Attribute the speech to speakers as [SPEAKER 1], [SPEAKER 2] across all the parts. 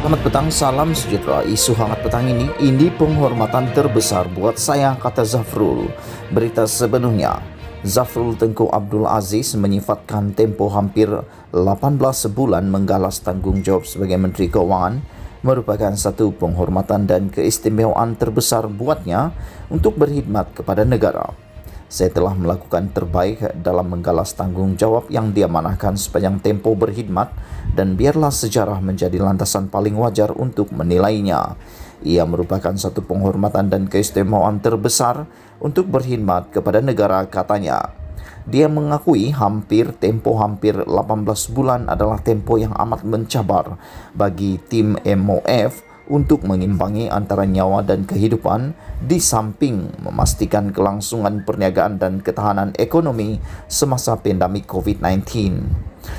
[SPEAKER 1] Selamat petang, salam sejahtera. Isu hangat petang ini penghormatan terbesar buat saya, kata Zafrul. Berita sepenuhnya, Zafrul Tengku Abdul Aziz menyifatkan tempoh hampir 18 bulan menggalas tanggungjawab sebagai Menteri Keuangan merupakan satu penghormatan dan keistimewaan terbesar buatnya untuk berkhidmat kepada negara. Saya telah melakukan terbaik dalam menggalas tanggungjawab yang diamanahkan sepanjang tempoh berkhidmat dan biarlah sejarah menjadi landasan paling wajar untuk menilainya. Ia merupakan satu penghormatan dan keistimewaan terbesar untuk berkhidmat kepada negara, katanya. Dia mengakui tempoh hampir 18 bulan adalah tempoh yang amat mencabar bagi tim MOF untuk mengimbangi antara nyawa dan kehidupan di samping memastikan kelangsungan perniagaan dan ketahanan ekonomi semasa pandemik COVID-19.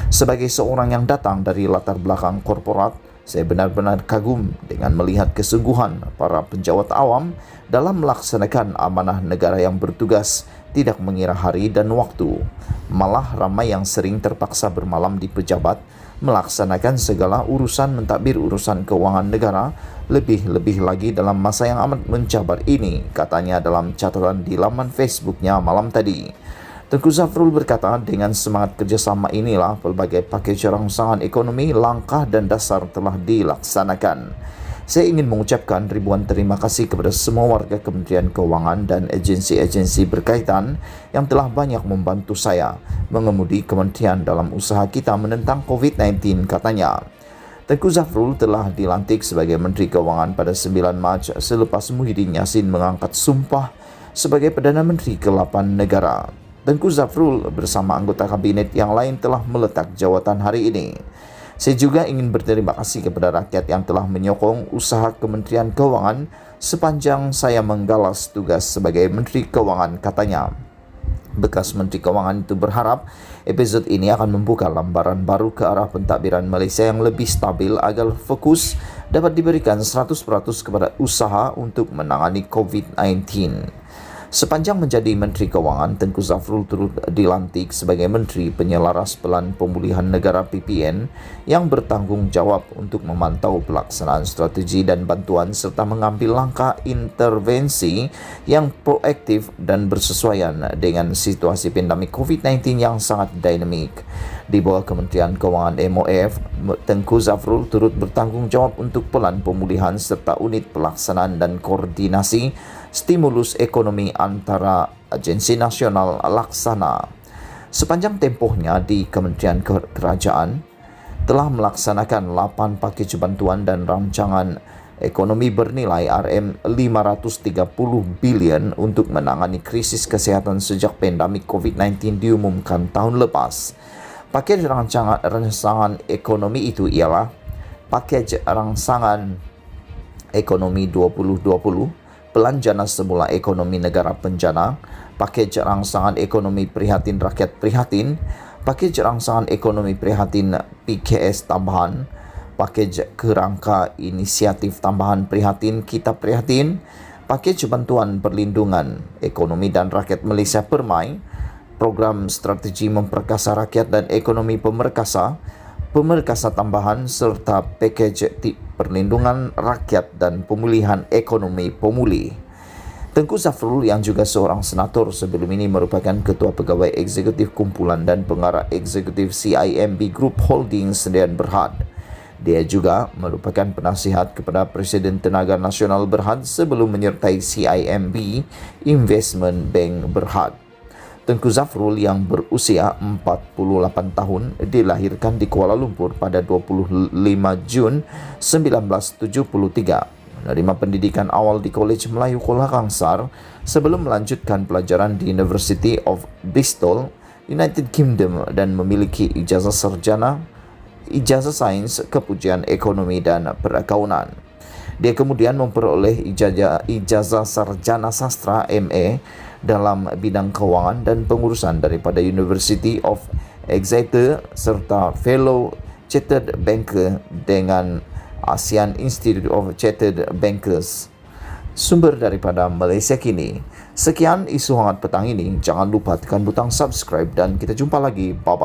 [SPEAKER 1] Sebagai seorang yang datang dari latar belakang korporat, saya benar-benar kagum dengan melihat kesungguhan para penjawat awam dalam melaksanakan amanah negara yang bertugas tidak mengira hari dan waktu. Malah ramai yang sering terpaksa bermalam di pejabat melaksanakan segala urusan mentadbir urusan keuangan negara, lebih-lebih lagi dalam masa yang amat mencabar ini, katanya dalam catatan di laman Facebooknya malam tadi. Tengku Zafrul berkata, dengan semangat kerjasama inilah pelbagai pakej rangsangan ekonomi, langkah dan dasar telah dilaksanakan. Saya ingin mengucapkan ribuan terima kasih kepada semua warga Kementerian Keuangan dan agensi-agensi berkaitan yang telah banyak membantu saya mengemudi kementerian dalam usaha kita menentang COVID-19, katanya. Tengku Zafrul telah dilantik sebagai Menteri Keuangan pada 9 Mac selepas Muhyiddin Yassin mengangkat sumpah sebagai Perdana Menteri ke-8 negara. Tengku Zafrul bersama anggota kabinet yang lain telah meletak jawatan hari ini. Saya juga ingin berterima kasih kepada rakyat yang telah menyokong usaha Kementerian Keuangan sepanjang saya menggalas tugas sebagai Menteri Keuangan, katanya. Bekas Menteri Keuangan itu berharap episod ini akan membuka lembaran baru ke arah pentadbiran Malaysia yang lebih stabil agar fokus dapat diberikan 100% kepada usaha untuk menangani COVID-19. Sepanjang menjadi Menteri Keuangan, Tengku Zafrul turut dilantik sebagai Menteri Penyelaras Pelan Pemulihan Negara PPN yang bertanggung jawab untuk memantau pelaksanaan strategi dan bantuan serta mengambil langkah intervensi yang proaktif dan bersesuaian dengan situasi pandemik COVID-19 yang sangat dinamik. Di bawah Kementerian Keuangan MOF, Tengku Zafrul turut bertanggung jawab untuk pelan pemulihan serta unit pelaksanaan dan koordinasi stimulus ekonomi antara agensi nasional laksana. Sepanjang tempohnya di Kementerian Kerajaan, telah melaksanakan 8 pakej bantuan dan rancangan ekonomi bernilai RM530 bilion untuk menangani krisis kesehatan sejak pandemik COVID-19 diumumkan tahun lepas. Pakej rangsangan ekonomi itu ialah Pakej Rangsangan Ekonomi 2020, Pelanjana Semula Ekonomi Negara Penjana, Pakej Rangsangan Ekonomi Prihatin Rakyat Prihatin, Pakej Rangsangan Ekonomi Prihatin PKS Tambahan, Pakej Kerangka Inisiatif Tambahan Prihatin Kita Prihatin, Pakej Bantuan Perlindungan Ekonomi dan Rakyat Malaysia Permai, Program Strategi Memperkasa Rakyat dan Ekonomi Pemerkasa, Pemerkasa Tambahan serta Pakej Perlindungan Rakyat dan Pemulihan Ekonomi Pemulih. Tengku Zafrul yang juga seorang senator sebelum ini merupakan Ketua Pegawai Eksekutif Kumpulan dan Pengarah Eksekutif CIMB Group Holding Sdn Berhad. Dia juga merupakan penasihat kepada Presiden Tenaga Nasional Berhad sebelum menyertai CIMB Investment Bank Berhad. Tengku Zafrul yang berusia 48 tahun dilahirkan di Kuala Lumpur pada 25 Jun 1973. Menerima pendidikan awal di Kolej Melayu Kuala Kangsar sebelum melanjutkan pelajaran di University of Bristol, United Kingdom dan memiliki ijazah sarjana, ijazah sains, kepujian ekonomi dan perakaunan. Dia kemudian memperoleh ijazah sarjana sastra MA dalam bidang keuangan dan pengurusan daripada University of Exeter serta Fellow Chartered Banker dengan ASEAN Institute of Chartered Bankers. Sumber daripada Malaysia Kini. Sekian isu hangat petang ini. Jangan lupa tekan butang subscribe dan kita jumpa lagi. Bye-bye.